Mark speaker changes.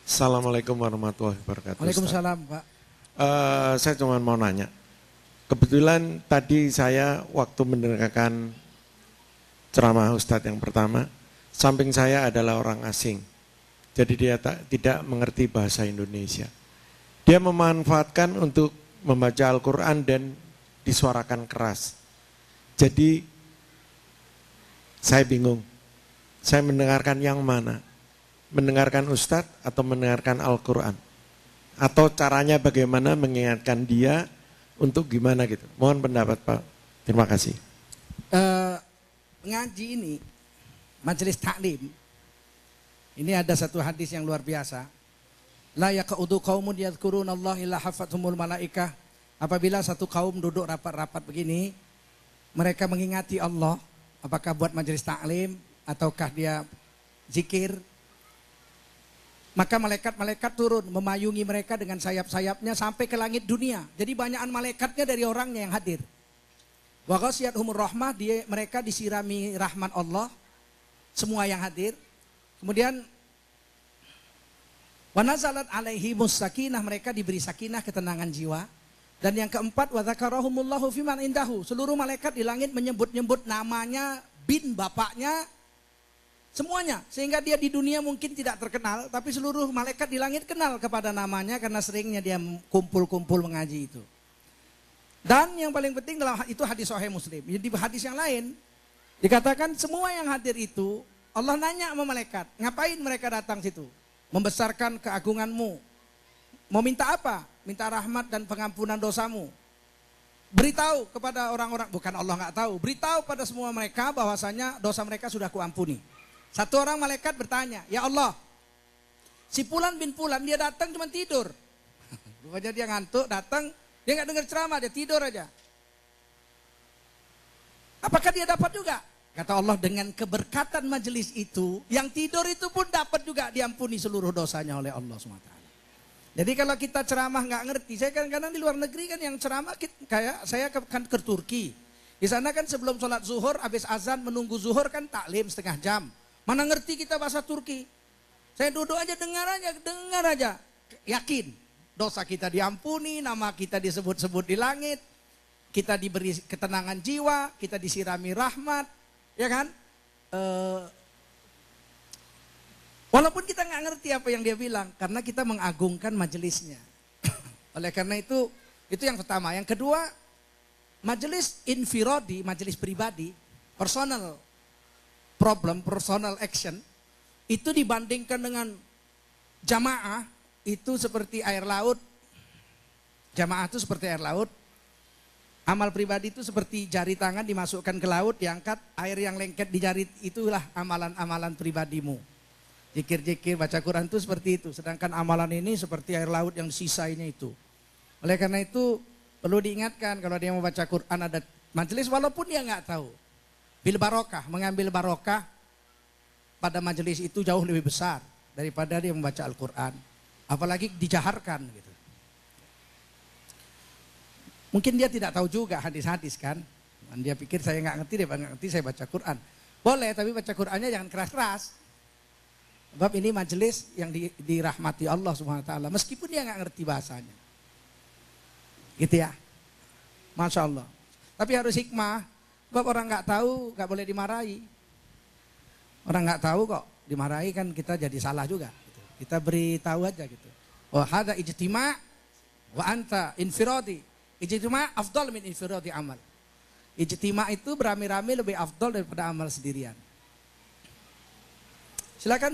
Speaker 1: Assalamualaikum warahmatullahi wabarakatuh.
Speaker 2: Waalaikumsalam, Pak.
Speaker 1: Saya cuma mau nanya. Kebetulan tadi saya waktu mendengarkan ceramah Ustadz yang pertama, samping saya adalah orang asing. Jadi dia tidak mengerti bahasa Indonesia. Dia memanfaatkan untuk membaca Al-Quran dan disuarakan keras. Jadi saya bingung. Saya mendengarkan yang mana? Mendengarkan Ustadz atau mendengarkan Al-Quran? Atau caranya bagaimana mengingatkan dia untuk gimana gitu? Mohon pendapat Pak. Terima kasih.
Speaker 2: Ngaji ini, majelis taklim, ini ada satu hadis yang luar biasa. La yaq'udu qaumun yadhkurunallaha illa hafathumul malaikah. Apabila satu kaum duduk rapat-rapat begini, mereka mengingati Allah, apakah buat majelis taklim ataukah dia zikir, maka malaikat-malaikat turun memayungi mereka dengan sayap-sayapnya sampai ke langit dunia. Jadi banyakan malaikatnya dari orangnya yang hadir. Wa ghasyiyatuhumur rahmah, mereka disirami rahmat Allah, semua yang hadir. Kemudian wa nazalat alaihimus sakinah, mereka diberi sakinah, ketenangan jiwa. Dan yang keempat, wa dzakarahumullahu fiman indahu, seluruh malaikat di langit menyebut-nyebut namanya, bin bapaknya, semuanya. Sehingga dia di dunia mungkin tidak terkenal, tapi seluruh malaikat di langit kenal kepada namanya karena seringnya dia kumpul-kumpul mengaji itu. Dan yang paling penting dalam itu hadis Sahih Muslim. Jadi hadis yang lain dikatakan semua yang hadir itu Allah nanya sama malaikat, ngapain mereka datang situ? Membesarkan keagunganmu. Mau minta apa? Minta rahmat dan pengampunan dosamu. Beritahu kepada orang-orang, bukan Allah nggak tahu, beritahu pada semua mereka bahwasanya dosa mereka sudah kuampuni. Satu orang malaikat bertanya, ya Allah, si Fulan bin Fulan dia datang cuma tidur. Rupanya dia ngantuk, datang, dia nggak dengar ceramah, dia tidur aja. Apakah dia dapat juga? Kata Allah, dengan keberkatan majelis itu, yang tidur itu pun dapat juga diampuni seluruh dosanya oleh Allah SWT. Jadi kalau kita ceramah nggak ngerti, saya kadang-kadang di luar negeri kan yang ceramah, kayak saya kan ke Turki. Di sana kan sebelum sholat zuhur, habis azan menunggu zuhur kan taklim setengah jam. Mana ngerti kita bahasa Turki? Saya duduk aja, dengar aja. Yakin, dosa kita diampuni, nama kita disebut-sebut di langit. Kita diberi ketenangan jiwa, kita disirami rahmat. Ya kan? Walaupun kita nggak ngerti apa yang dia bilang, karena kita mengagungkan majelisnya. Oleh karena itu yang pertama. Yang kedua, majelis infiradi, majelis pribadi, personal problem, personal action, itu dibandingkan dengan jamaah, itu seperti air laut. Jamaah itu seperti air laut. Amal pribadi itu seperti jari tangan dimasukkan ke laut, diangkat, air yang lengket di jari itulah amalan-amalan pribadimu. Zikir-zikir, baca Quran itu seperti itu. Sedangkan amalan ini seperti air laut yang sisanya itu. Oleh karena itu perlu diingatkan kalau dia mau baca Quran ada majelis walaupun dia nggak tahu. Bil barokah, mengambil barokah pada majelis itu jauh lebih besar daripada dia membaca Al-Quran. Apalagi dijaharkan gitu. Mungkin dia tidak tahu juga hadis-hadis kan. Dan dia pikir saya nggak ngerti, dia nggak ngerti saya baca Quran. Boleh, tapi baca Qurannya jangan keras-keras. Sebab ini majelis yang dirahmati Allah SWT, meskipun dia nggak ngerti bahasanya. Gitu ya. Masya Allah. Tapi harus hikmah. Sebab orang nggak tahu, nggak boleh dimarahi. Orang nggak tahu kok dimarahi kan kita jadi salah juga. Gitu. Kita beritahu aja gitu. Oh hada ijtima' wa anta infiradi. Ijtima' afdal min infiradi amal. Ijtima' itu beramai-ramai lebih afdal daripada amal sendirian. Silakan.